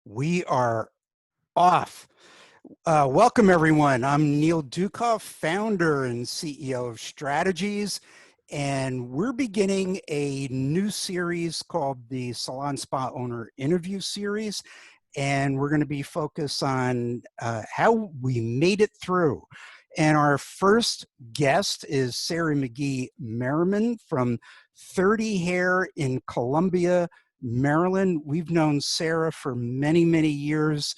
We are off. Welcome, everyone. I'm Neil Ducoff, founder and CEO of Strategies, and we're beginning a new series called the Salon Spa Owner Interview Series, and we're going to be focused on how we made it through. And our first guest is Sarah McGee Mariman from 30 Hair in Columbia, Maryland. We've known Sarah for many, many years.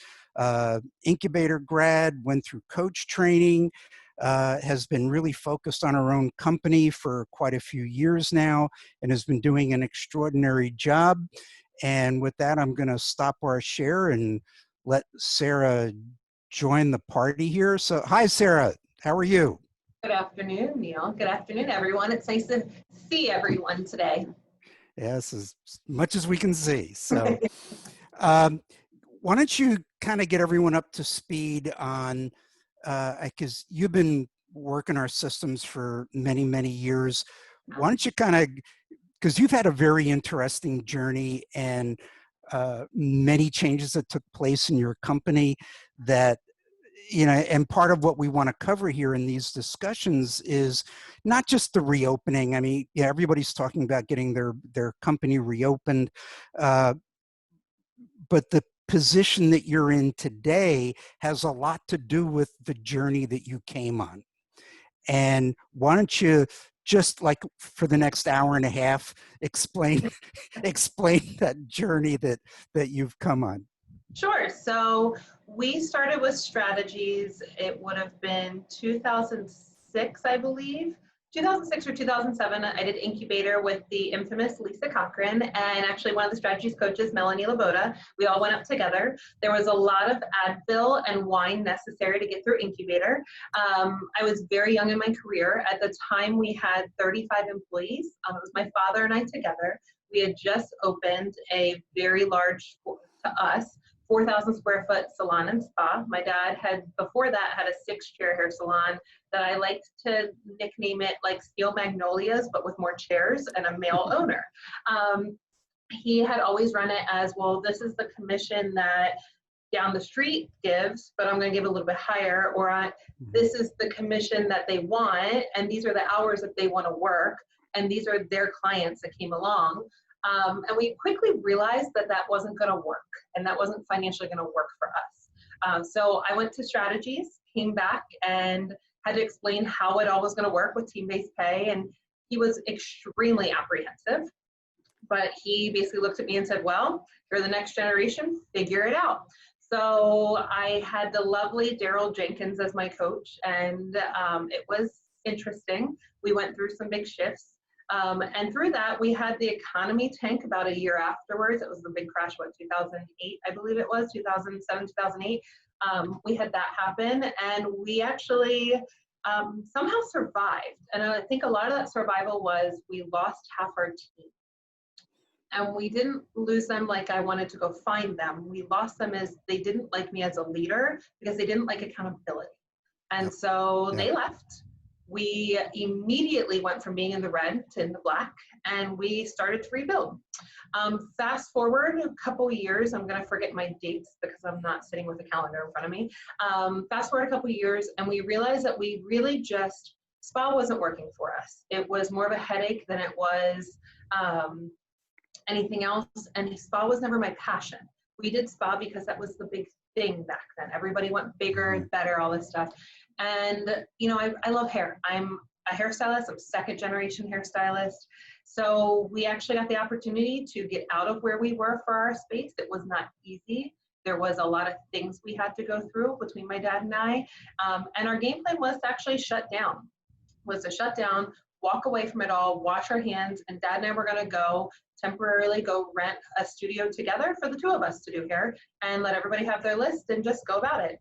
Incubator grad, went through coach training, has been really focused on her own company for quite a few years now, and has been doing an extraordinary job. And with that, I'm going to stop our share and let Sarah join the party here. So, hi, Sarah. How are you? Good afternoon, Neil. Good afternoon, everyone. It's nice to see everyone today. Yes, as much as we can see. So, um, why don't you kind of get everyone up to speed on, because you've been working our systems for many, many years. Why don't you kind of, because you've had a very interesting journey and many changes that took place in your company that, and part of what we want to cover here in these discussions is not just the reopening. I mean, yeah, everybody's talking about getting their company reopened, but the position that you're in today has a lot to do with the journey that you came on. And why don't you just like for the next hour and a half explain explain that journey that you've come on? Sure. So we started with Strategies. It would have been 2006, I believe. 2006 or 2007, I did Incubator with the infamous Lisa Cochran and actually one of the Strategies coaches, Melanie Laboda. We all went up together. There was a lot of Advil and wine necessary to get through Incubator. I was very young in my career. At the time, we had 35 employees. It was my father and I together. We had just opened a very large, to us, 4,000 square foot salon and spa. My dad had, before that, had a 6-chair hair salon that I liked to nickname it like Steel Magnolias, but with more chairs and a male owner. He had always run it as, well, this is the commission that down the street gives, but I'm going to give a little bit higher, or this is the commission that they want, and these are the hours that they want to work, and these are their clients that came along. And we quickly realized that that wasn't going to work, and that wasn't financially going to work for us. So I went to Strategies, came back, and had to explain how it all was going to work with team-based pay, and he was extremely apprehensive. But he basically looked at me and said, well, you're the next generation, figure it out. So I had the lovely Daryl Jenkins as my coach, and it was interesting. We went through some big shifts. And through that, we had the economy tank about a year afterwards. It was the big crash, 2008, I believe it was, 2007, 2008. We had that happen, and we actually somehow survived. And I think a lot of that survival was we lost half our team. And we didn't lose them like I wanted to go find them. We lost them as they didn't like me as a leader because they didn't like accountability. And so they left. We immediately went from being in the red to in the black, and we started to rebuild. Fast forward a couple years, I'm going to forget my dates because I'm not sitting with a calendar in front of me. Fast forward a couple years, and we realized that we really just, spa wasn't working for us. It was more of a headache than it was anything else, and spa was never my passion. We did spa because that was the big thing back then. Everybody went bigger and better, all this stuff. And, I love hair. I'm a hairstylist. I'm second generation hairstylist. So we actually got the opportunity to get out of where we were for our space. It was not easy. There was a lot of things we had to go through between my dad and I. And our game plan was to actually shut down, walk away from it all, wash our hands, and Dad and I were going to temporarily go rent a studio together for the two of us to do hair and let everybody have their list and just go about it.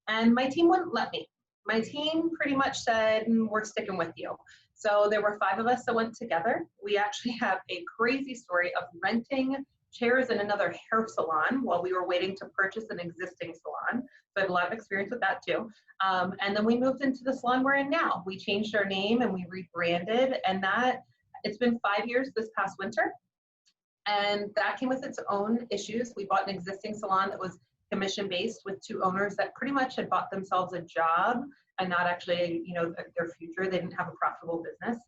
And my team wouldn't let me. My team pretty much said, we're sticking with you. So there were 5 of us that went together. We actually have a crazy story of renting chairs in another hair salon while we were waiting to purchase an existing salon. So I have a lot of experience with that too. And then we moved into the salon we're in now. We changed our name and we rebranded, and it's been 5 years this past winter. And that came with its own issues. We bought an existing salon that was commission-based with two owners that pretty much had bought themselves a job and not actually, their future. They didn't have a profitable business.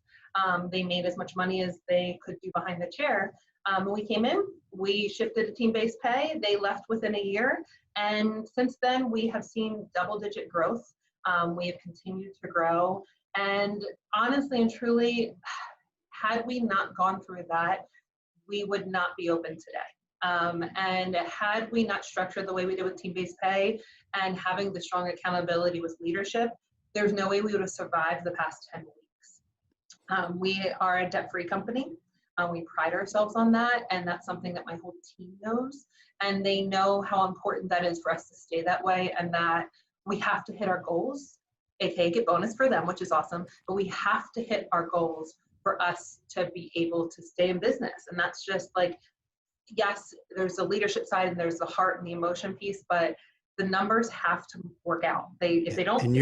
They made as much money as they could do behind the chair. When we came in, we shifted to team-based pay. They left within a year. And since then, we have seen double-digit growth. We have continued to grow. And honestly and truly, had we not gone through that, we would not be open today. And had we not structured the way we did with team-based pay and having the strong accountability with leadership, there's no way we would have survived the past 10 weeks. We are a debt-free company. We pride ourselves on that, and that's something that my whole team knows. And they know how important that is for us to stay that way, and that we have to hit our goals, aka get bonus for them, which is awesome, but we have to hit our goals for us to be able to stay in business. And that's just like, yes, there's the leadership side and there's the heart and the emotion piece, but the numbers have to work out. If they don't,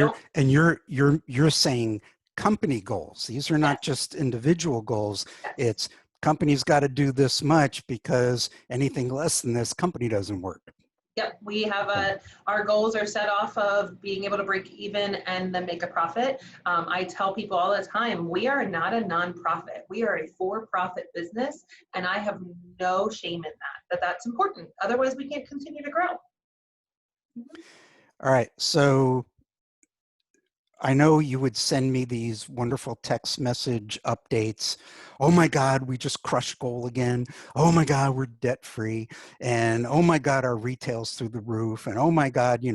you're saying company goals. These are not just individual goals. It's company's got to do this much, because anything less than this, company doesn't work. Yep, we have our goals are set off of being able to break even and then make a profit. I tell people all the time, we are not a nonprofit. We are a for-profit business, and I have no shame in that. That's important. Otherwise, we can't continue to grow. All right, so I know you would send me these wonderful text message updates. Oh my God, we just crushed goal again. Oh my God, we're debt free. And oh my God, our retail's through the roof. And oh my God,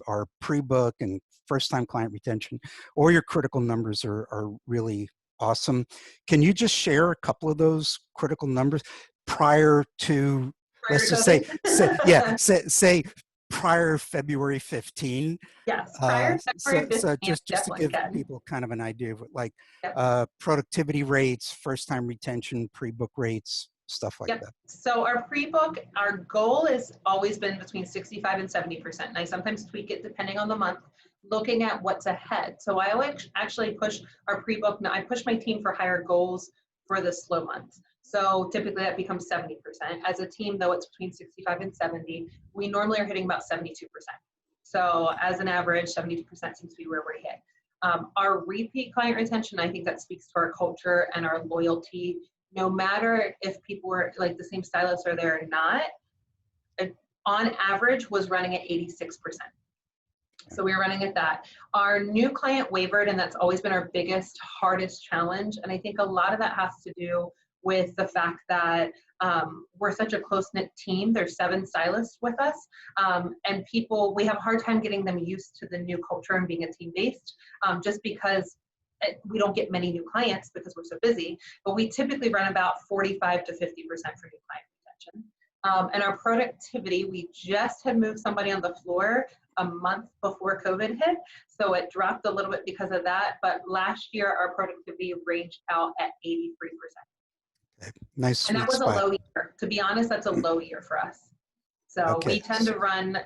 our pre-book and first time client retention, or your critical numbers are really awesome. Can you just share a couple of those critical numbers prior to, let's just say prior February 15. Yes, prior February 15. So just to give people kind of an idea of like productivity rates, first time retention, pre-book rates, stuff like that. So our pre-book, our goal has always been between 65 and 70%. And I sometimes tweak it depending on the month, looking at what's ahead. So I always actually push our pre-book. I push my team for higher goals for the slow months. So typically that becomes 70%. As a team, though, it's between 65 and 70. We normally are hitting about 72%. So as an average, 72% seems to be where we're hit. Our repeat client retention, I think that speaks to our culture and our loyalty. No matter if people were like the same stylists are there or not, on average was running at 86%. So we were running at that. Our new client wavered, and that's always been our biggest, hardest challenge. And I think a lot of that has to do with the fact that we're such a close-knit team. There's 7 stylists with us, and we have a hard time getting them used to the new culture and being a team-based, just because we don't get many new clients because we're so busy, but we typically run about 45 to 50% for new client retention. And our productivity, we just had moved somebody on the floor a month before COVID hit, so it dropped a little bit because of that, but last year our productivity ranged out at 83%. Nice. And that was a low year. To be honest, that's a low year for us. So we tend to run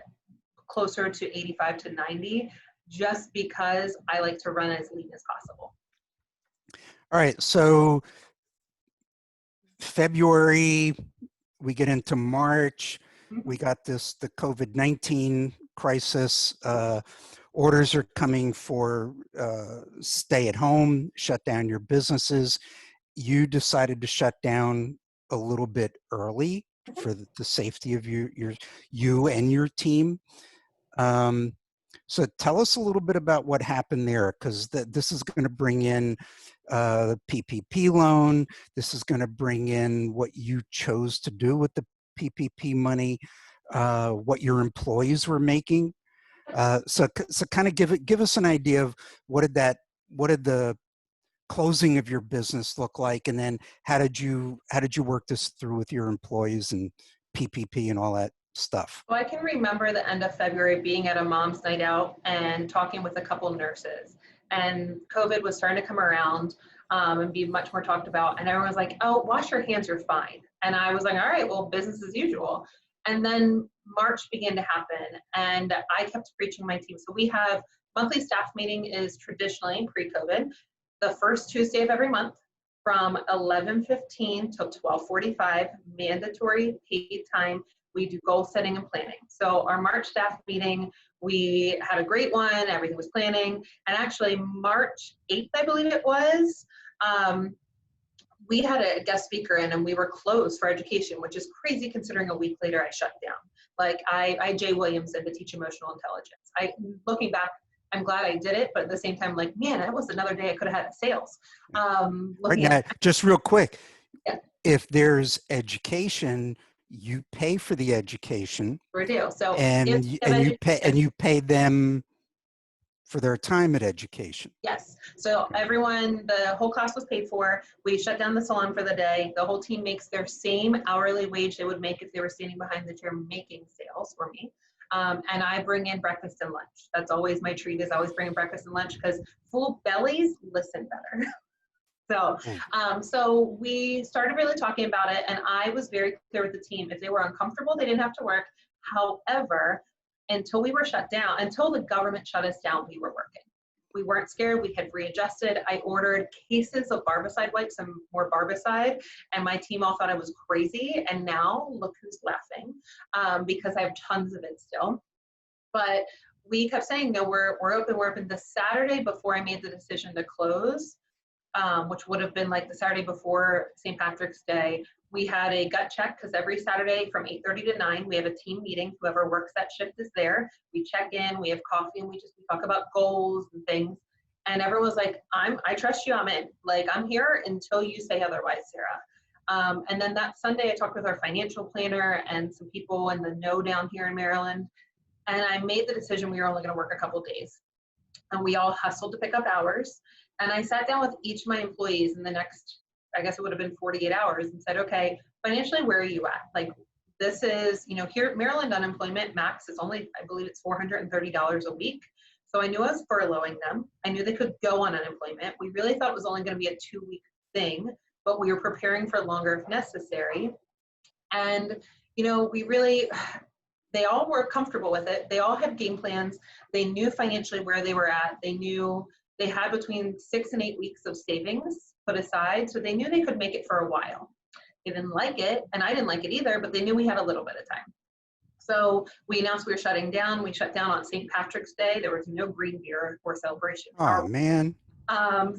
closer to 85 to 90 just because I like to run as lean as possible. All right. So February, we get into March. We got the COVID-19 crisis. Orders are coming for stay at home, shut down your businesses. You decided to shut down a little bit early for the safety of you and your team. So tell us a little bit about what happened there, because this is going to bring in the PPP loan. This is going to bring in what you chose to do with the PPP money, what your employees were making. So kind of give us an idea of what did the closing of your business look like, and then how did you work this through with your employees and PPP and all that stuff? Well, I can remember the end of February being at a mom's night out and talking with a couple nurses, and COVID was starting to come around and be much more talked about, and everyone was like, oh, wash your hands, you're fine. And I was like, all right, well, business as usual. And then March began to happen, and I kept preaching my team. So we have monthly staff meeting is traditionally pre-COVID the first Tuesday of every month. from 11:15 till 12:45, mandatory paid time. We do goal setting and planning. So our March staff meeting, we had a great one. Everything was planning. And actually March 8th, I believe it was, we had a guest speaker in and we were closed for education, which is crazy considering a week later I shut down. Like I Jay Williamson to teach emotional intelligence. Looking back, I'm glad I did it, but at the same time, like, man, that was another day I could have had sales. Right now, just real quick, yeah. If there's education, you pay for the education. We do. So and you pay them for their time at education. Yes. So everyone, the whole class was paid for. We shut down the salon for the day. The whole team makes their same hourly wage they would make if they were standing behind the chair making sales for me. And I bring in breakfast and lunch. That's always my treat, is always bringing breakfast and lunch, because full bellies listen better. So we started really talking about it, and I was very clear with the team. If they were uncomfortable, they didn't have to work. However, until we were shut down, until the government shut us down, we were working. We weren't scared. We had readjusted. I ordered cases of barbicide wipes and more barbicide, and my team all thought I was crazy. And now look who's laughing, because I have tons of it still. But we kept saying, no, we're open. We're open. The Saturday before I made the decision to close, which would have been like the Saturday before St. Patrick's Day, we had a gut check, because every Saturday from 8:30 to 9, we have a team meeting. Whoever works that shift is there. We check in, we have coffee, and we talk about goals and things. And everyone's like, I trust you, I'm in. Like, I'm here until you say otherwise, Sarah. And then that Sunday, I talked with our financial planner and some people in the know down here in Maryland. And I made the decision we were only going to work a couple days. And we all hustled to pick up hours. And I sat down with each of my employees in the next, I guess it would have been 48 hours, and said, okay, financially, where are you at? Like, this is, here, Maryland unemployment max is only, I believe it's $430 a week. So I knew I was furloughing them. I knew they could go on unemployment. We really thought it was only going to be a 2-week thing, but we were preparing for longer if necessary. And, they all were comfortable with it. They all had game plans. They knew financially where they were at. They knew they had between 6 and 8 weeks of savings put aside, so they knew they could make it for a while. They didn't like it, and I didn't like it either, but they knew we had a little bit of time. So we announced we were shutting down. We shut down on St. Patrick's Day. There was no green beer or celebration. Oh, man.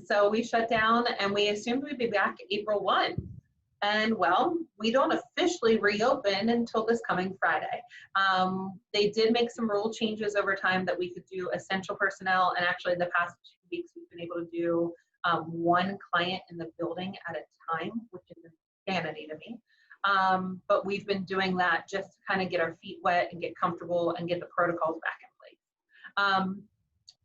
So we shut down, and we assumed we'd be back April 1. And well, we don't officially reopen until this coming Friday. They did make some rule changes over time that we could do essential personnel. And actually the past 2 weeks, we've been able to do one client in the building at a time, which is insanity to me. But we've been doing that just to kind of get our feet wet and get comfortable and get the protocols back in place.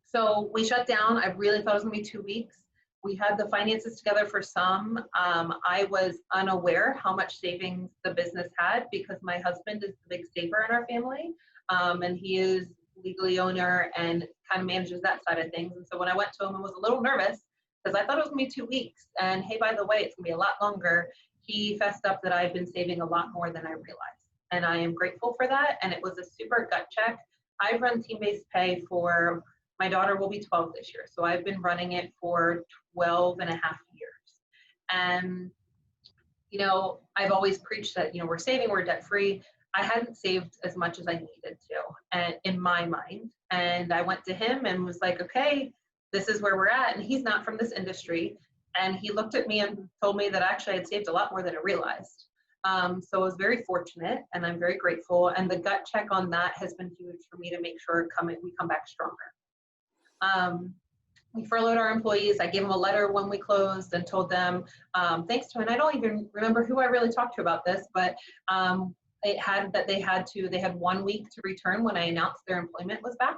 So we shut down. I really thought it was gonna be 2 weeks. We had the finances together for some. I was unaware how much savings the business had, because my husband is the big saver in our family, and he is legally owner and kind of manages that side of things. And so when I went to him and was a little nervous, because I thought it was gonna be 2 weeks, and hey, by the way, it's gonna be a lot longer, he fessed up that I've been saving a lot more than I realized. And I am grateful for that. And it was a super gut check. I've run team-based pay for, my daughter will be 12 this year. So I've been running it for 12 and a half years. And, I've always preached that, we're saving, we're debt free. I hadn't saved as much as I needed to, and in my mind. And I went to him and was like, okay, this is where we're at. And he's not from this industry. And he looked at me and told me that actually I'd saved a lot more than I realized. So I was very fortunate, and I'm very grateful. And the gut check on that has been huge for me to make sure we come back stronger. We furloughed our employees. I gave them a letter when we closed and told them, thanks to, and I don't even remember who I really talked to about this, but they had 1 week to return when I announced their employment was back.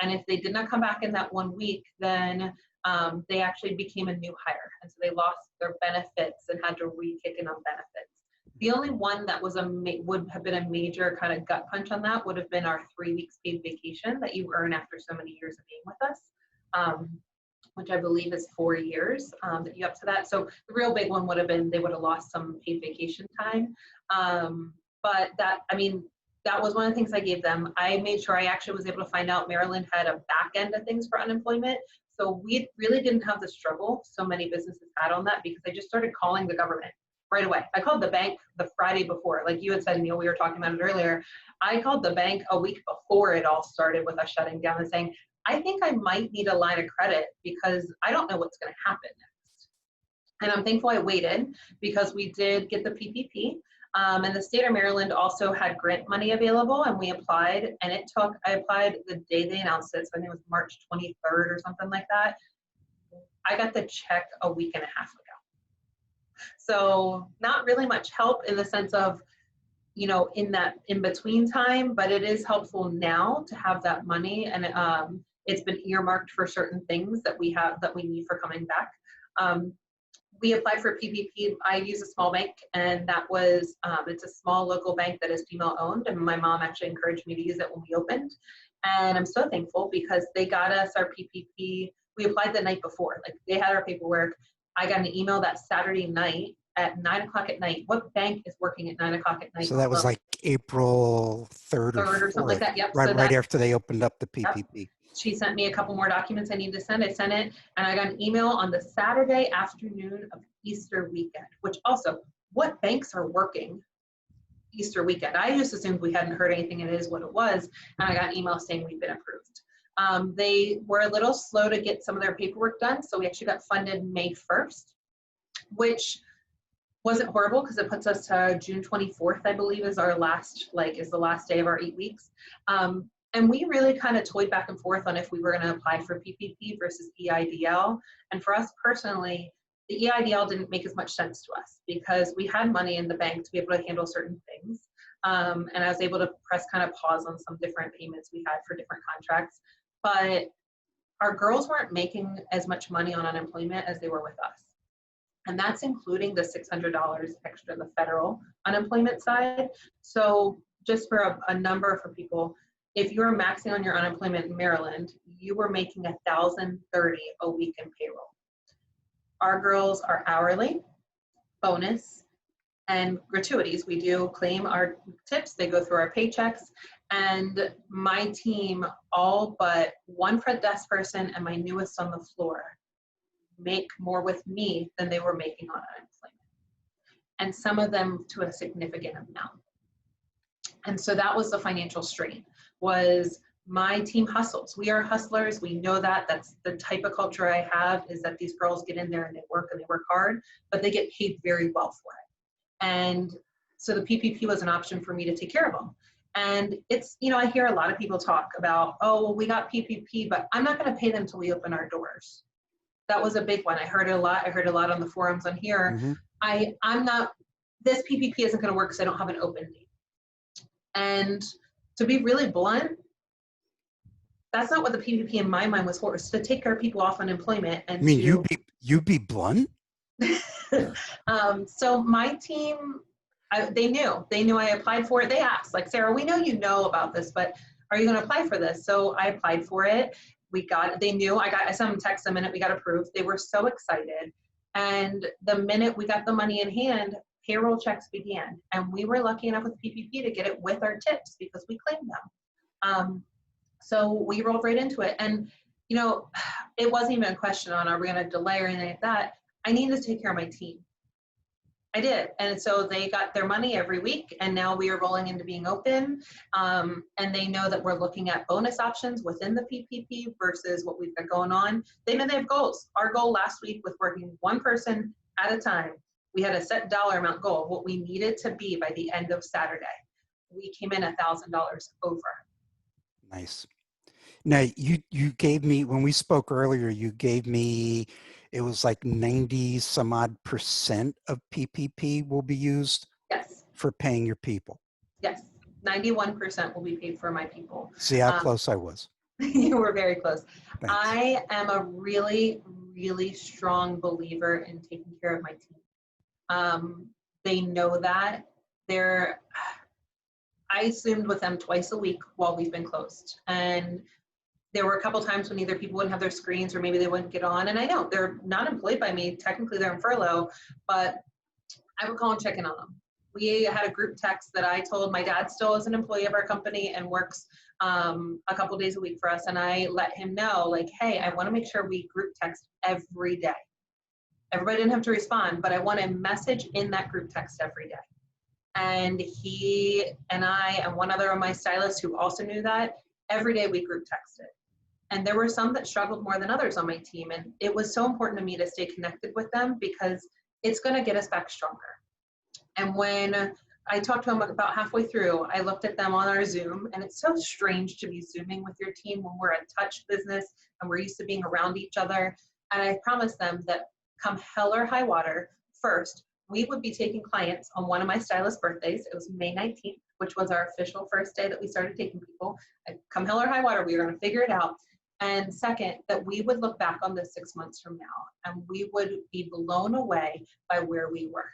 And if they did not come back in that 1 week, then they actually became a new hire. And so they lost their benefits and had to re-kick in on benefits. The only one that would have been a major kind of gut punch on that would have been our 3 weeks paid vacation that you earn after so many years of being with us, which I believe is 4 years that you up to that. So the real big one would have been they would have lost some paid vacation time. But that was one of the things I gave them. I made sure I actually was able to find out Maryland had a back end of things for unemployment. So we really didn't have the struggle so many businesses had on that because I just started calling the government right away. I called the bank the Friday before, like you had said, Neil, we were talking about it earlier. I called the bank a week before it all started with us shutting down and saying, I think I might need a line of credit because I don't know what's going to happen next. And I'm thankful I waited because we did get the PPP. And the state of Maryland also had grant money available, and we applied, and I applied the day they announced it, so I think it was March 23rd or something like that. I got the check a week and a half ago. So not really much help in the sense of, in that in-between time, but it is helpful now to have that money, and it's been earmarked for certain things that we need for coming back. We applied for PPP. I use a small bank, and that was, it's a small local bank that is female owned, and my mom actually encouraged me to use it when we opened. And I'm so thankful because they got us our PPP. We applied the night before, like they had our paperwork. I got an email that Saturday night at 9 o'clock at night. What bank is working at 9 o'clock at night? So that was like April 3rd or 4th, something like that. Yep. right after they opened up the PPP. Yep. She sent me a couple more documents I need to send. I sent it, and I got an email on the Saturday afternoon of Easter weekend, which also, what banks are working Easter weekend? I just assumed we hadn't heard anything, and it is what it was, and I got an email saying we've been approved. They were a little slow to get some of their paperwork done, so we actually got funded May 1st, which wasn't horrible because it puts us to June 24th, I believe, is our last, is the last day of our 8 weeks. And we really kind of toyed back and forth on if we were going to apply for PPP versus EIDL. And for us personally, the EIDL didn't make as much sense to us because we had money in the bank to be able to handle certain things. And I was able to press kind of pause on some different payments we had for different contracts. But our girls weren't making as much money on unemployment as they were with us. And that's including the $600 extra, the federal unemployment side. So just for a number for people, if you were maxing on your unemployment in Maryland, you were making $1,030 a week in payroll. Our girls are hourly, bonus, and gratuities. We do claim our tips. They go through our paychecks. And my team, all but one front desk person and my newest on the floor, make more with me than they were making on unemployment. And some of them to a significant amount. And so that was the financial strain, was my team hustles. We are hustlers. We know that. That's the type of culture I have, is that these girls get in there and they work hard, but they get paid very well for it. And so the PPP was an option for me to take care of them. And it's, I hear a lot of people talk about, oh, well, we got PPP, but I'm not going to pay them till we open our doors. That was a big one. I heard it a lot. I heard a lot on the forums on here. Mm-hmm. This PPP isn't going to work because I don't have an open date. And to be really blunt, that's not what the PPP in my mind was for. It's to take our people off unemployment. And you be blunt? So my team, they knew I applied for it. They asked, like, Sarah, we know you know about this, but are you going to apply for this? So I applied for it. They knew. I sent them text the minute we got approved. They were so excited. And the minute we got the money in hand, payroll checks began. And we were lucky enough with PPP to get it with our tips because we claimed them. So we rolled right into it. And, it wasn't even a question on, are we going to delay or anything like that? I needed to take care of my team. I did. And so they got their money every week, and now we are rolling into being open. And they know that we're looking at bonus options within the PPP versus what we've got going on. They know they have goals. Our goal last week was working one person at a time. We had a set dollar amount goal, what we needed to be by the end of Saturday. We came in $1,000 over. Nice. Now, you gave me, when we spoke earlier, you gave me, it was like 90 some odd % of PPP will be used. Yes. For paying your people. Yes. 91% will be paid for my people. See how close I was. You were very close. Thanks. I am a really, really strong believer in taking care of my team. They know that. I Zoomed with them twice a week while we've been closed. And there were a couple times when either people wouldn't have their screens or maybe they wouldn't get on. And I know they're not employed by me. Technically, they're in furlough, but I would call and check in on them. We had a group text that I told my dad still is an employee of our company and works a couple days a week for us. And I let him know, like, hey, I want to make sure we group text every day. Everybody didn't have to respond, but I want a message in that group text every day. And he and I and one other of my stylists who also knew that, every day we group texted. And there were some that struggled more than others on my team. And it was so important to me to stay connected with them because it's going to get us back stronger. And when I talked to them about halfway through, I looked at them on our Zoom, and it's so strange to be Zooming with your team when we're a touch business and we're used to being around each other. And I promised them that come hell or high water, first, we would be taking clients on one of my stylist birthdays. It was May 19th, which was our official first day that we started taking people. Come hell or high water, we were going to figure it out. And second, that we would look back on this 6 months from now and we would be blown away by where we were.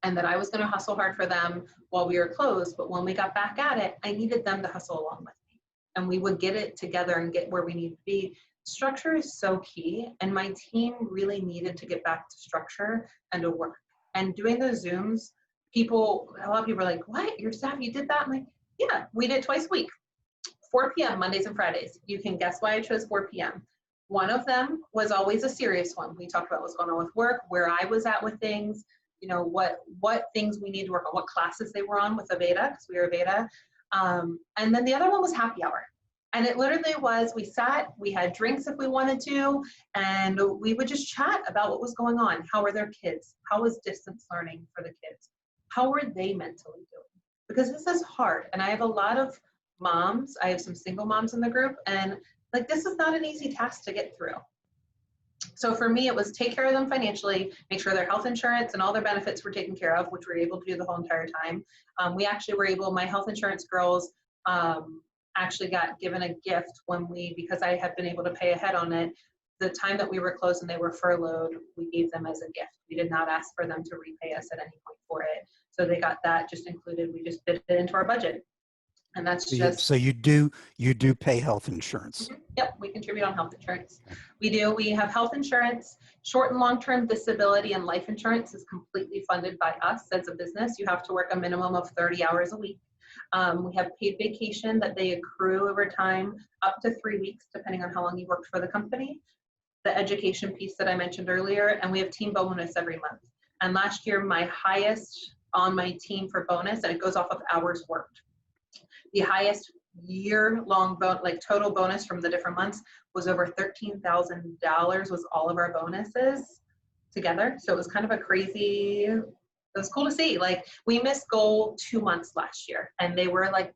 And that I was going to hustle hard for them while we were closed. But when we got back at it, I needed them to hustle along with me. And we would get it together and get where we need to be. Structure is so key. And my team really needed to get back to structure and to work. And doing those Zooms, a lot of people are like, what? Your staff, you did that? I'm like, yeah, we did twice a week. 4 p.m. Mondays and Fridays. You can guess why I chose 4 p.m. One of them was always a serious one. We talked about what's going on with work, where I was at with things, you know, what things we need to work on, what classes they were on with Aveda, because we were Aveda. And then the other one was happy hour. And it literally was, we sat, we had drinks if we wanted to, and we would just chat about what was going on. How were their kids? How was distance learning for the kids? How were they mentally doing? Because this is hard. And I have a lot of moms. I have some single moms in the group, and like, this is not an easy task to get through. So for me, it was take care of them financially, make sure their health insurance and all their benefits were taken care of, which we were able to do the whole entire time. We actually were able, my health insurance girls actually got given a gift because I had been able to pay ahead on it. The time that we were closed and they were furloughed, we gave them as a gift. We did not ask for them to repay us at any point for it. So they got that just included. We just fit it into our budget. And that's just. So you do pay health insurance. Mm-hmm. Yep, we contribute on health insurance. We do. We have health insurance. Short and long-term disability and life insurance is completely funded by us as a business. You have to work a minimum of 30 hours a week. We have paid vacation that they accrue over time, up to 3 weeks, depending on how long you worked for the company. The education piece that I mentioned earlier, and we have team bonus every month. And last year, my highest on my team for bonus, and it goes off of hours worked. The highest year-long total bonus from the different months was over $13,000 was all of our bonuses together. So it was kind of a crazy, it was cool to see. Like, we missed goal 2 months last year, and they were like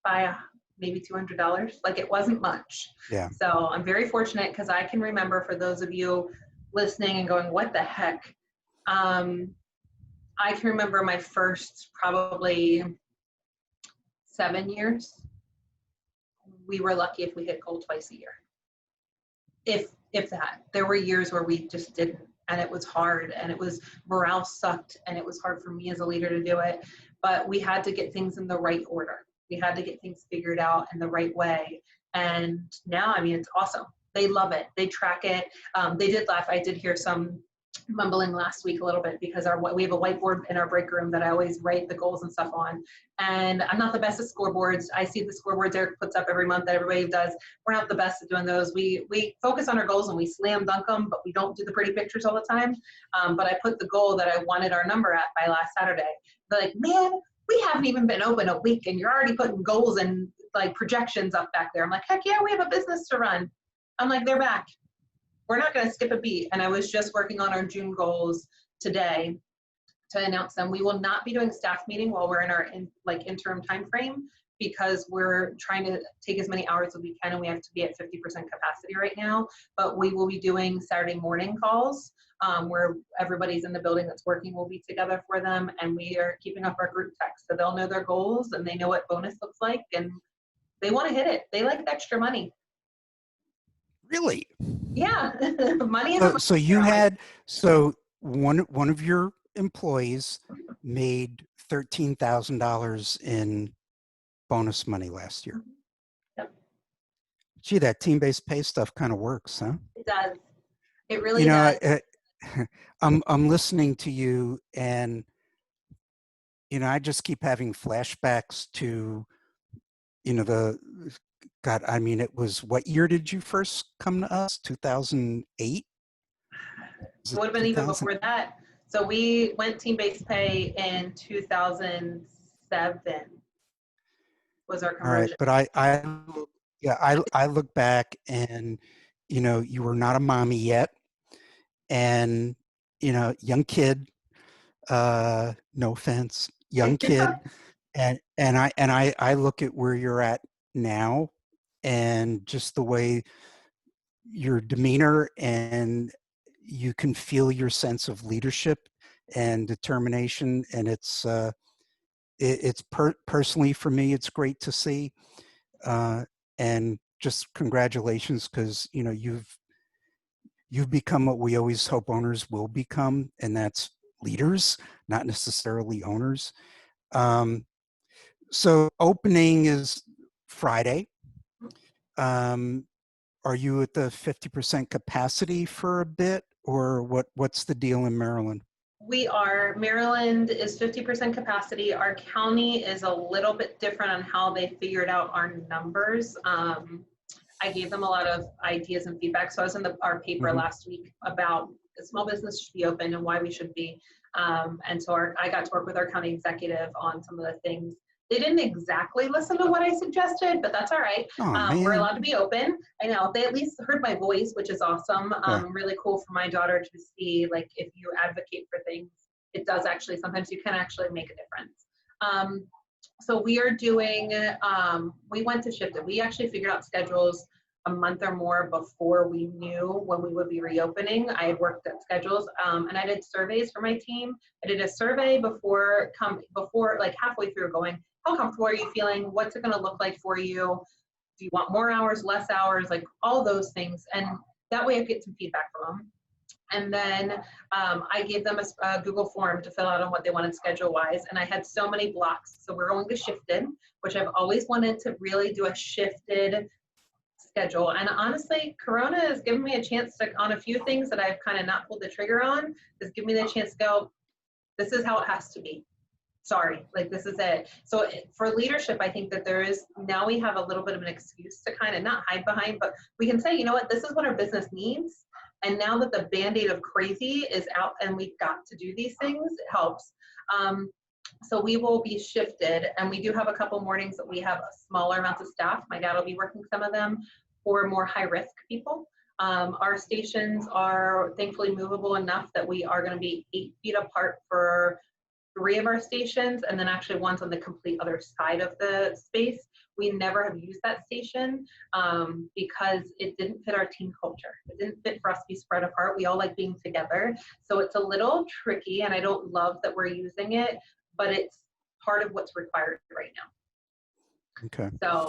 by maybe $200. Like, it wasn't much. Yeah. So I'm very fortunate because I can remember, for those of you listening and going, what the heck? I can remember my first probably 7 years, we were lucky if we hit goal twice a year. If that. There were years where we just didn't, and it was hard, and it was, morale sucked, and it was hard for me as a leader to do it, but we had to get things in the right order. We had to get things figured out in the right way. And now, I mean, it's awesome. They love it. They track it. They did laugh. I did hear some mumbling last week a little bit because we have a whiteboard in our break room that I always write the goals and stuff on. And I'm not the best at scoreboards. I see the scoreboards Eric puts up every month that everybody does. We're not the best at doing those. We focus on our goals and we slam dunk them, but we don't do the pretty pictures all the time. But I put the goal that I wanted our number at by last Saturday. They're like, man, we haven't even been open a week and you're already putting goals and like projections up back there. I'm like, heck yeah, we have a business to run. I'm like, they're back. We're not going to skip a beat. And I was just working on our June goals today to announce them. We will not be doing staff meeting while we're in our interim time frame because we're trying to take as many hours as we can, and we have to be at 50% capacity right now. But we will be doing Saturday morning calls where everybody's in the building that's working will be together for them, and we are keeping up our group text so they'll know their goals and they know what bonus looks like, and they want to hit it. They like the extra money. Really? Yeah, money is so one of your employees made $13,000 in bonus money last year. Yep. Gee, that team-based pay stuff kind of works, huh? It does. It really does. I'm listening to you, and I just keep having flashbacks to, the, God, I mean, it was, what year did you first come to us? 2008? Was It it would have been even 2000? before that. So we went team-based pay in 2007 was our All right. conversion. But yeah, I look back and, you were not a mommy yet. And, young kid, no offense, young kid. And I look at where you're at now and just the way your demeanor, and you can feel your sense of leadership and determination. And personally for me, it's great to see. And just congratulations, because you've become what we always hope owners will become, and that's leaders, not necessarily owners. Um, so opening is Friday. Um, are you at the 50% capacity for a bit, or what's the deal in Maryland? We are. Maryland is 50% capacity. Our county is a little bit different on how they figured out our numbers. I gave them a lot of ideas and feedback. So I was in our paper Mhm. last week about the small business should be open and why we should be. And so I got to work with our county executive on some of the things. They didn't exactly listen to what I suggested, but that's all right. Oh We're man. allowed to be open. I know they at least heard my voice, which is awesome. Yeah. Really cool for my daughter to see, like, if you advocate for things, it does actually, sometimes you can actually make a difference. So we are doing, we went to shift it. We actually figured out schedules a month or more before we knew when we would be reopening. I had worked at schedules, and I did surveys for my team. I did a survey before like halfway through, going, how comfortable are you feeling? What's it going to look like for you? Do you want more hours, less hours, like all those things? And that way I get some feedback from them. And then I gave them a Google form to fill out on what they wanted schedule-wise, and I had so many blocks. So we're going to shifted, which I've always wanted to really do a shifted schedule. And honestly, Corona has given me a chance to, on a few things that I've kind of not pulled the trigger on, has given me the chance to go, this is how it has to be. Sorry, like this is it. So for leadership, I think that there is, now we have a little bit of an excuse to kind of not hide behind, but we can say, you know what, this is what our business needs. And now that the Band-Aid of crazy is out and we've got to do these things, it helps. So we will be shifted, and we do have a couple mornings that we have a smaller amounts of staff. My dad will be working some of them for more high-risk people. Our stations are thankfully movable enough that we are going to be 8 feet apart for 3 of our stations, and then actually one's on the complete other side of the space. We never have used that station because it didn't fit our team culture. It didn't fit for us to be spread apart. We all like being together. So it's a little tricky, and I don't love that we're using it, but it's part of what's required right now. Okay. So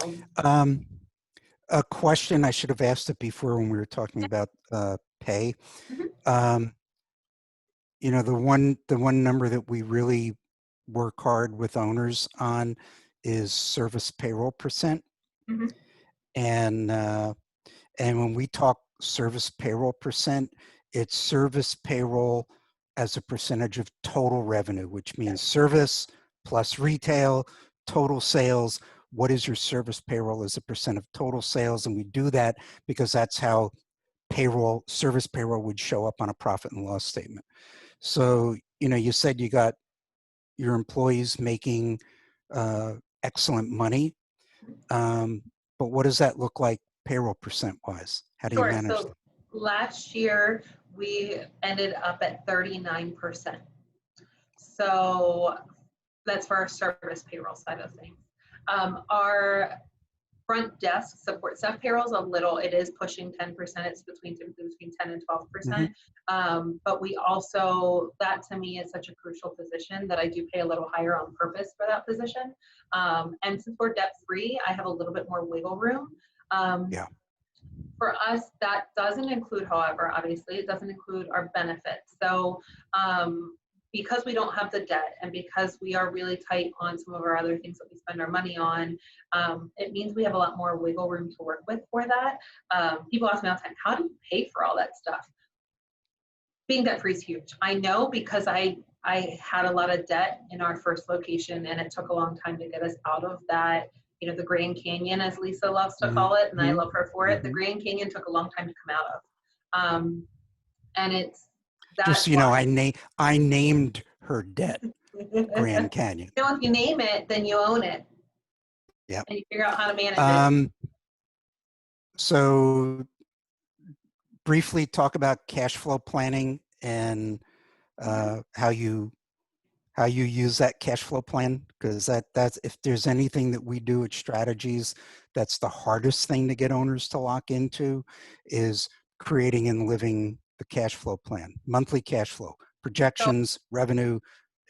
A question, I should have asked it before when we were talking about pay. mhm, Um, the one number that we really work hard with owners on is service payroll percent. mhm, And when we talk service payroll percent, it's service payroll as a percentage of total revenue, which means service plus retail, total sales. What is your service payroll as a percent of total sales? And we do that because that's how service payroll would show up on a profit and loss statement. So, you said you got your employees making excellent money. But what does that look like payroll percent wise? How do you sure. manage So that? last year we ended up at 39%. So that's for our service payroll side of things. Our front desk support staff payroll is a little, it is pushing 10%. It's typically between 10 and Mm-hmm. 12%. But we also, that to me is such a crucial position that I do pay a little higher on purpose for that position. And since we're debt free, I have a little bit more wiggle room. Yeah. For us, that doesn't include, however, obviously, it doesn't include our benefits. So because we don't have the debt and because we are really tight on some of our other things that we spend our money on, it means we have a lot more wiggle room to work with for that. People ask me all the time, how do you pay for all that stuff? Being debt free is huge. I know because I I had a lot of debt in our first location, and it took a long time to get us out of that. You know, the Grand Canyon, as Lisa loves to call it, and I love her for it. The Grand Canyon took a long time to come out of. And it's Just that's so you know, why. I named her debt Grand Canyon. You know, if you name it, then you own it. Yep. And you figure out how to manage it. So briefly talk about cash flow planning and how you use that cash flow plan, because that's if there's anything that we do at Strategies, that's the hardest thing to get owners to lock into, is creating and living the cash flow plan, monthly cash flow, So projections, revenue,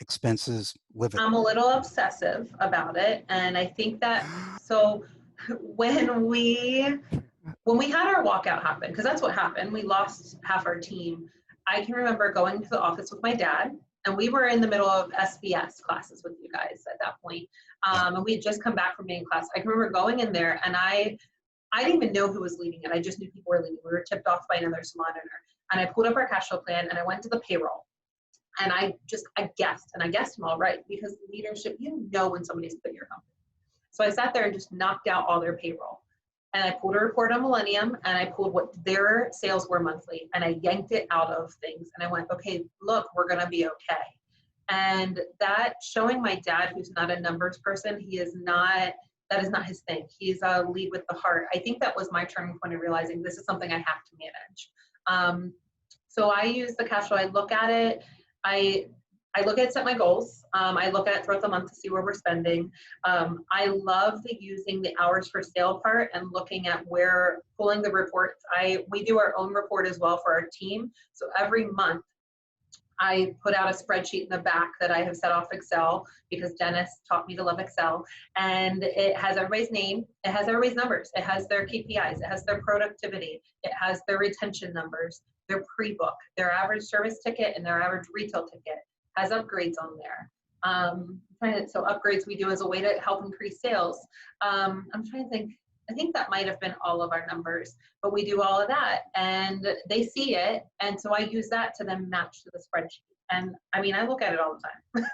expenses, live it. I'm a little obsessive about it, and I think that so when we had our walkout happen, because that's what happened, we lost half our team. I can remember going to the office with my dad, and we were in the middle of SBS classes with you guys at that point. Yeah. And we had just come back from being in class. I can remember going in there, and I didn't even know who was leading it. I just knew people were leading. We were tipped off by another salon owner. And I pulled up our cash flow plan, and I went to the payroll. And I guessed them all right, because leadership, you know when somebody's put your company. So I sat there and just knocked out all their payroll. And I pulled a report on Millennium, and I pulled what their sales were monthly, and I yanked it out of things. And I went, okay, look, we're going to be okay. And that, showing my dad, who's not a numbers person, that is not his thing. He's a lead with the heart. I think that was my turning point of realizing this is something I have to manage. So I use the cash flow. I look at it. I look at it, set my goals. I look at it throughout the month to see where we're spending. I love using the hours for sale part and looking at where, pulling the reports. We do our own report as well for our team. So every month I put out a spreadsheet in the back that I have set off Excel, because Dennis taught me to love Excel. And it has everybody's name. It has everybody's numbers. It has their KPIs. It has their productivity. It has their retention numbers, their pre-book, their average service ticket, and their average retail ticket. Has upgrades on there. So upgrades we do as a way to help increase sales. I'm trying to think. I think that might have been all of our numbers, but we do all of that, and they see it, and so I use that to then match to the spreadsheet. And I mean, I look at it all the time.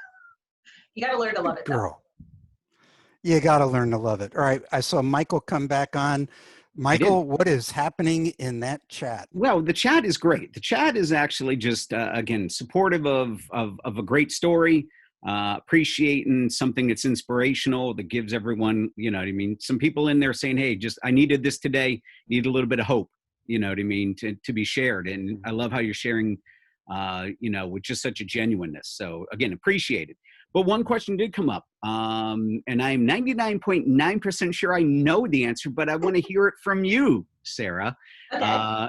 You got to learn to love it, Girl, you got to learn to love it. All right, I saw Michael come back on. Michael, what is happening in that chat? Well, the chat is great. The chat is actually just, again, supportive of a great story, appreciating something that's inspirational, that gives everyone, you know what I mean? Some people in there saying, hey, I needed this today, need a little bit of hope, you know what I mean, to be shared. And I love how you're sharing, with just such a genuineness. So again, appreciate it. But one question did come up, and I'm 99.9% sure I know the answer, but I want to hear it from you, Sarah,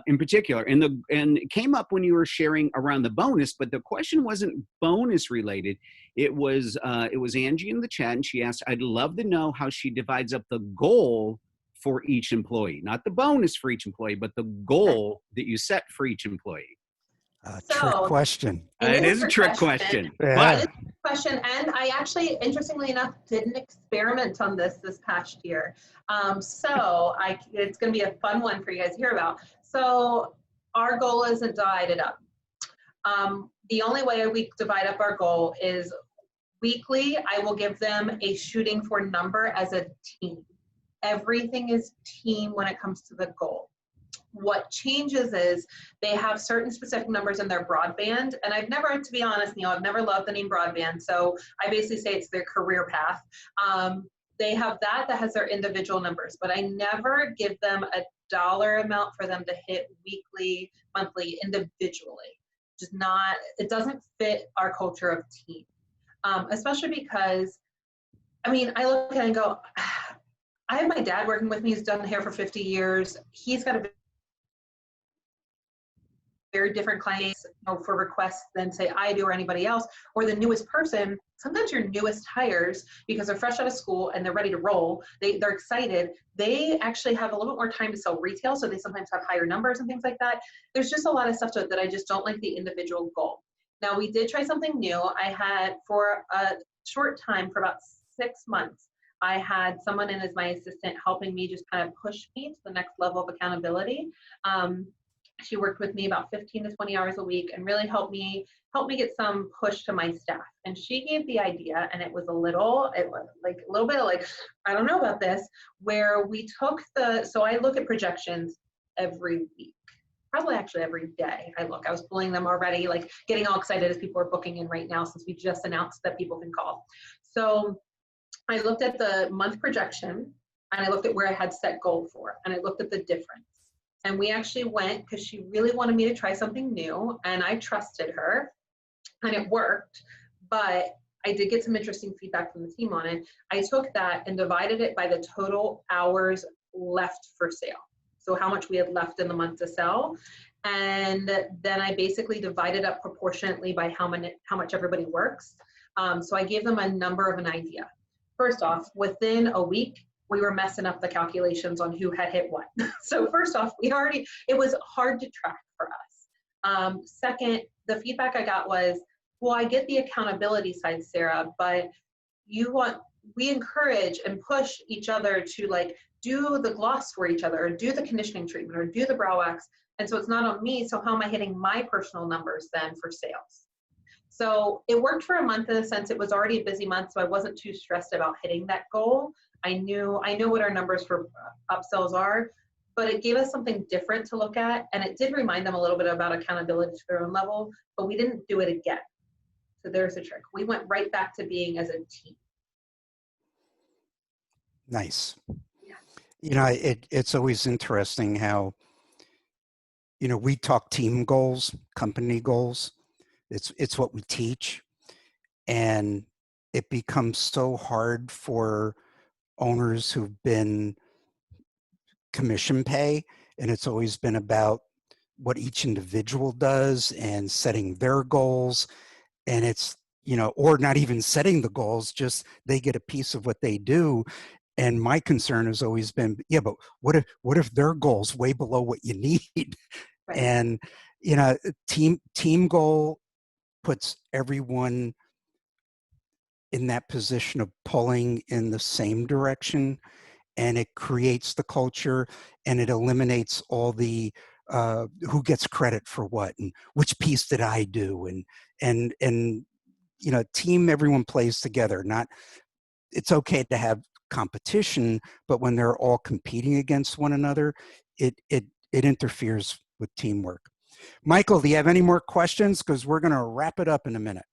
in particular. And it came up when you were sharing around the bonus, but the question wasn't bonus related. It was Angie in the chat, and she asked, I'd love to know how she divides up the goal for each employee, not the bonus for each employee, but the goal that you set for each employee. Trick question. It is a trick question. Yeah. Question, and I actually, interestingly enough, did an experiment on this past year. It's going to be a fun one for you guys to hear about. So our goal isn't divided up. The only way we divide up our goal is weekly. I will give them a shooting for number as a team. Everything is team when it comes to the goal. What changes is they have certain specific numbers in their broadband, and I've never, to be honest, Neil, I've never loved the name broadband, so I basically say it's their career path. They have that has their individual numbers, but I never give them a dollar amount for them to hit weekly, monthly, individually. Just not, it doesn't fit our culture of team, especially because, I mean, I look at it and go, I have my dad working with me. He's done hair for 50 years. He's got a very different clients, for requests than say I do or anybody else, or the newest person. Sometimes your newest hires, because they're fresh out of school and they're ready to roll, they're excited, they actually have a little bit more time to sell retail, so they sometimes have higher numbers and things like that. There's just a lot of stuff to it that I just don't like the individual goal. Now, we did try something new. I had, for a short time, for about 6 months, I had someone in as my assistant helping me just kind of push me to the next level of accountability. She worked with me about 15 to 20 hours a week and really helped me get some push to my staff. And she gave the idea, and it was a little bit like, I don't know about this, where we took so I look at projections every week, probably actually every day. I was pulling them already, like getting all excited as people are booking in right now, since we just announced that people can call. So I looked at the month projection, and I looked at where I had set goal for, and I looked at the difference. And we actually went, because she really wanted me to try something new, and I trusted her, and it worked. But I did get some interesting feedback from the team on it. I took that and divided it by the total hours left for sale. So how much we had left in the month to sell. And then I basically divided up proportionately by how much everybody works. So I gave them a number of an idea. First off, within a week, we were messing up the calculations on who had hit what. So first off, it was hard to track for us. Second, the feedback I got was, well, I get the accountability side, Sarah, but we encourage and push each other to like do the gloss for each other, or do the conditioning treatment, or do the brow wax. And so it's not on me. So how am I hitting my personal numbers then for sales? So it worked for a month, in a sense. It was already a busy month, so I wasn't too stressed about hitting that goal. I know what our numbers for upsells are, but it gave us something different to look at. And it did remind them a little bit about accountability to their own level, but we didn't do it again. So there's a trick. We went right back to being as a team. Nice. Yeah. You know, it's always interesting how, you know, we talk team goals, company goals. It's what we teach. And it becomes so hard for owners who've been commission pay, and it's always been about what each individual does and setting their goals. And it's, you know, or not even setting the goals, just they get a piece of what they do. And my concern has always been, yeah, but what if their goals way below what you need? Right. And, you know, team goal puts everyone in that position of pulling in the same direction, and it creates the culture, and it eliminates all the who gets credit for what and which piece did I do, and you know, team, everyone plays together. Not, it's okay to have competition, but when they're all competing against one another, it interferes with teamwork. Michael, do you have any more questions? Because we're going to wrap it up in a minute.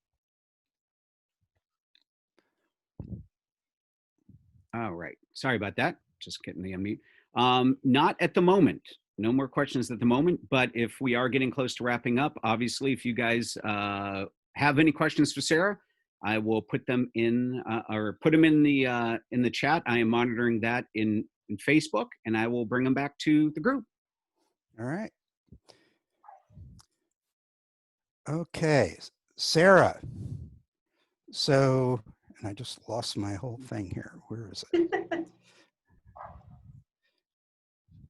All right. Sorry about that. Just getting the unmute. Not at the moment. No more questions at the moment. But if we are getting close to wrapping up, obviously, if you guys have any questions for Sarah, I will put them in or put them in the chat. I am monitoring that in Facebook, and I will bring them back to the group. All right. Okay, Sarah. So, and I just lost my whole thing here. Where is it?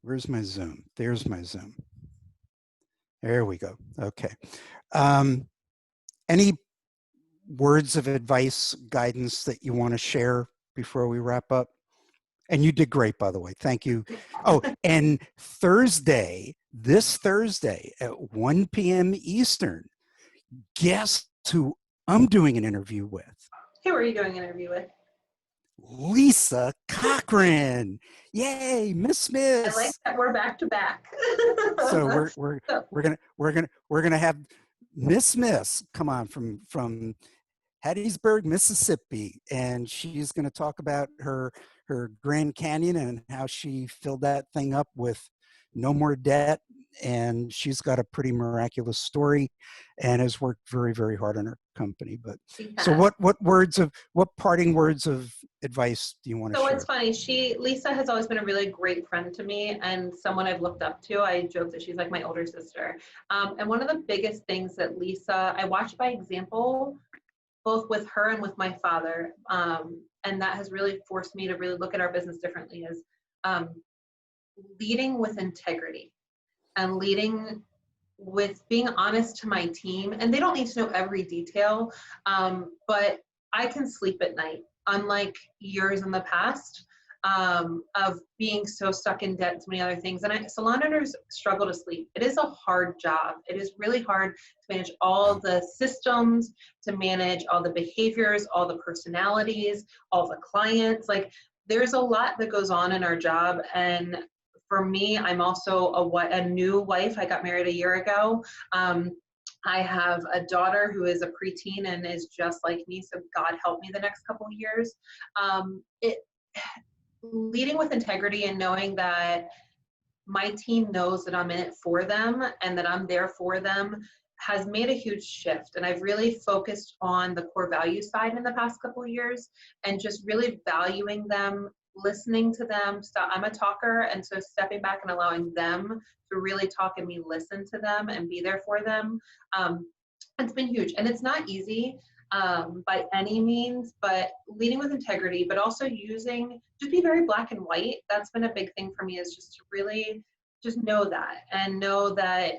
Where's my Zoom? There's my Zoom. There we go. Okay. Any words of advice, guidance that you want to share before we wrap up? And you did great, by the way. Thank you. Oh, and this Thursday at 1 p.m. Eastern, guess who I'm doing an interview with? Who are you doing an interview with? Lisa Cochran. Yay, Miss. I like that we're back to back. So we're gonna have Miss come on from Hattiesburg, Mississippi, and she's gonna talk about her Grand Canyon and how she filled that thing up with no more debt. And she's got a pretty miraculous story and has worked very, very hard on her company. But so what parting words of advice do you want to share? So it's funny, Lisa has always been a really great friend to me and someone I've looked up to. I joke that she's like my older sister. And one of the biggest things that I watched by example, both with her and with my father, and that has really forced me to really look at our business differently, is leading with integrity and leading with being honest to my team. And they don't need to know every detail, but I can sleep at night, unlike years in the past. of being so stuck in debt and so many other things. And salon owners struggle to sleep. It is a hard job. It is really hard to manage all the systems, to manage all the behaviors, all the personalities, all the clients. Like, there's a lot that goes on in our job. And for me, I'm also a new wife. I got married a year ago. I have a daughter who is a preteen and is just like me. So God help me the next couple of years. Leading with integrity and knowing that my team knows that I'm in it for them and that I'm there for them has made a huge shift. And I've really focused on the core value side in the past couple of years and just really valuing them, listening to them. So I'm a talker, and so stepping back and allowing them to really talk and me listen to them and be there for them. It's been huge, and it's not easy by any means, but leading with integrity, but also just be very black and white. That's been a big thing for me, is just to really just know that, and know that,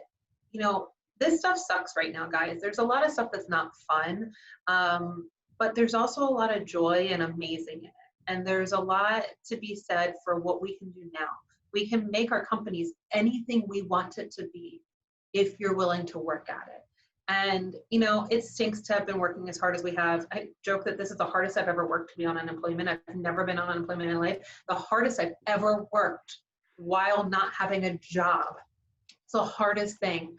this stuff sucks right now, guys. There's a lot of stuff that's not fun, but there's also a lot of joy and amazing in it. And there's a lot to be said for what we can do now. We can make our companies anything we want it to be if you're willing to work at it. And, it stinks to have been working as hard as we have. I joke that this is the hardest I've ever worked to be on unemployment. I've never been on unemployment in my life. The hardest I've ever worked while not having a job. It's the hardest thing.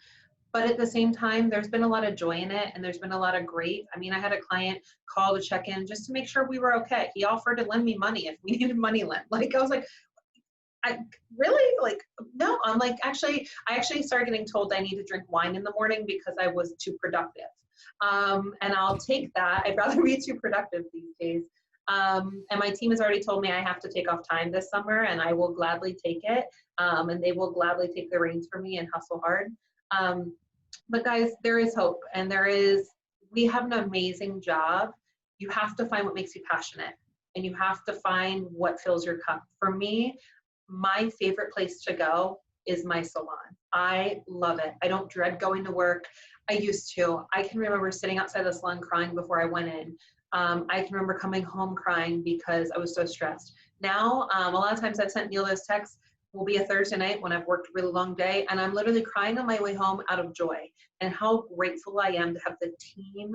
But at the same time, there's been a lot of joy in it, and there's been a lot of great. I mean, I had a client call to check in just to make sure we were okay. He offered to lend me money if we needed money lent. Like, I was like, no. I'm like, I actually started getting told I need to drink wine in the morning because I was too productive. And I'll take that. I'd rather be too productive these days. And my team has already told me I have to take off time this summer, and I will gladly take it. And they will gladly take the reins for me and hustle hard. But guys, there is hope, and we have an amazing job. You have to find what makes you passionate, and you have to find what fills your cup. For me, my favorite place to go is my salon. I love it. I don't dread going to work. I used to. I can remember sitting outside the salon crying before I went in. I can remember coming home crying because I was so stressed. Now, a lot of times I've sent Neil those texts. Will be a Thursday night when I've worked a really long day, and I'm literally crying on my way home out of joy and how grateful I am to have the team,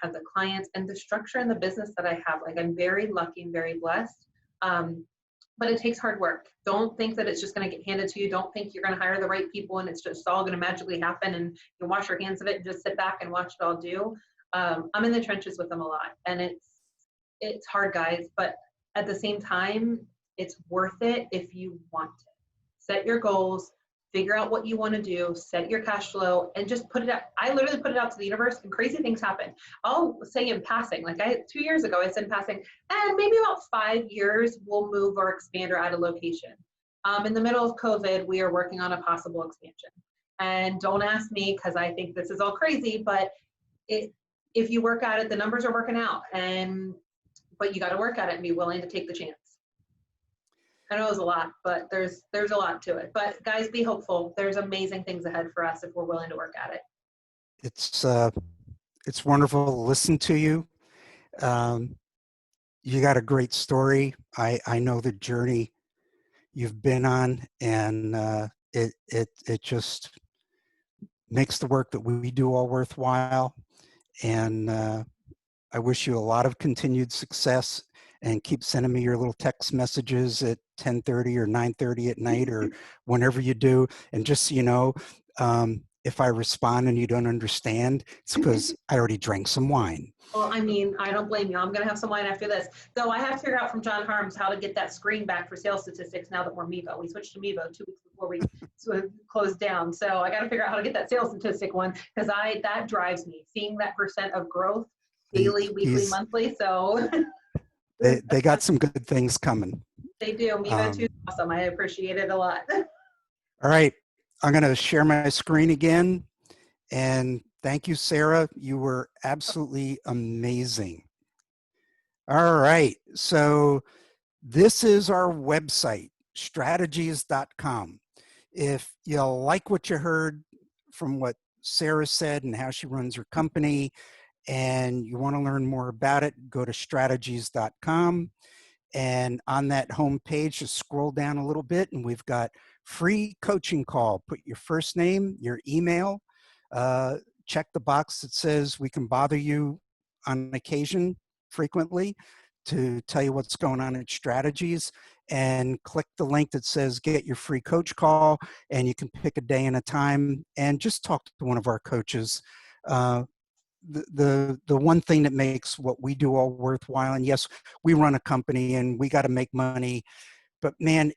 have the clients, and the structure and the business that I have. Like, I'm very lucky and very blessed. But it takes hard work. Don't think that it's just going to get handed to you. Don't think you're going to hire the right people and it's just all going to magically happen and you wash your hands of it and just sit back and watch it all do. I'm in the trenches with them a lot, and it's hard, guys, but at the same time, it's worth it if you want it. Set your goals, figure out what you want to do, set your cash flow, and just put it out. I literally put it out to the universe, and crazy things happen. I'll say in passing, like 2 years ago, I said in passing, and maybe about 5 years, we'll move or expand or add a location. In the middle of COVID, we are working on a possible expansion. And don't ask me, because I think this is all crazy, but if you work at it, the numbers are working out. But you got to work at it and be willing to take the chance. I know it's a lot, but there's a lot to it. But guys, be hopeful. There's amazing things ahead for us if we're willing to work at it. It's wonderful to listen to you. You got a great story. I know the journey you've been on, and it just makes the work that we do all worthwhile. And I wish you a lot of continued success, and keep sending me your little text messages at 10:30 or 9:30 at night or whenever you do. And just so you know, if I respond and you don't understand, it's because I already drank some wine. Well, I mean, I don't blame you. I'm going to have some wine after this. Though I have to figure out from John Harms how to get that screen back for sales statistics now that we're Mevo. We switched to Mevo 2 weeks before we sort of closed down. So I got to figure out how to get that sales statistic one, because that drives me. Seeing that percent of growth daily, weekly, monthly. So they got some good things coming. They do. Mevo 2 is awesome. I appreciate it a lot. All right. I'm going to share my screen again. And thank you, Sarah. You were absolutely amazing. All right. So this is our website, strategies.com. If you like what you heard from what Sarah said and how she runs her company, and you want to learn more about it, go to strategies.com. And on that home page, just scroll down a little bit and we've got free coaching call. Put your first name, your email, check the box that says we can bother you on occasion frequently to tell you what's going on at Strategies, and click the link that says get your free coach call, and you can pick a day and a time and just talk to one of our coaches. The one thing that makes what we do all worthwhile, and yes, we run a company and we got to make money, but man,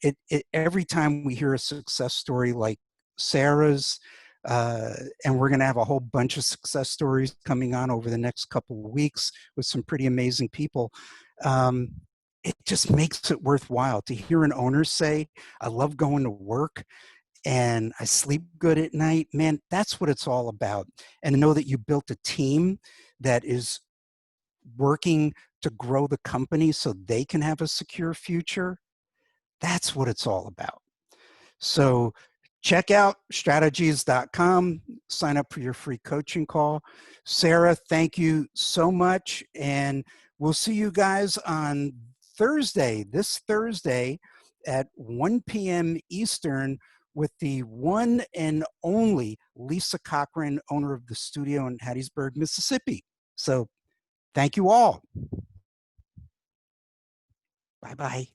every time we hear a success story like Sarah's, and we're going to have a whole bunch of success stories coming on over the next couple of weeks with some pretty amazing people. It just makes it worthwhile to hear an owner say, I love going to work and I sleep good at night. Man, that's what it's all about. And to know that you built a team that is working to grow the company so they can have a secure future, that's what it's all about. So check out strategies.com, sign up for your free coaching call. Sarah, thank you so much. And we'll see you guys on Thursday, this Thursday at 1 p.m. Eastern with the one and only Lisa Cochran, owner of the studio in Hattiesburg, Mississippi. So thank you all. Bye-bye.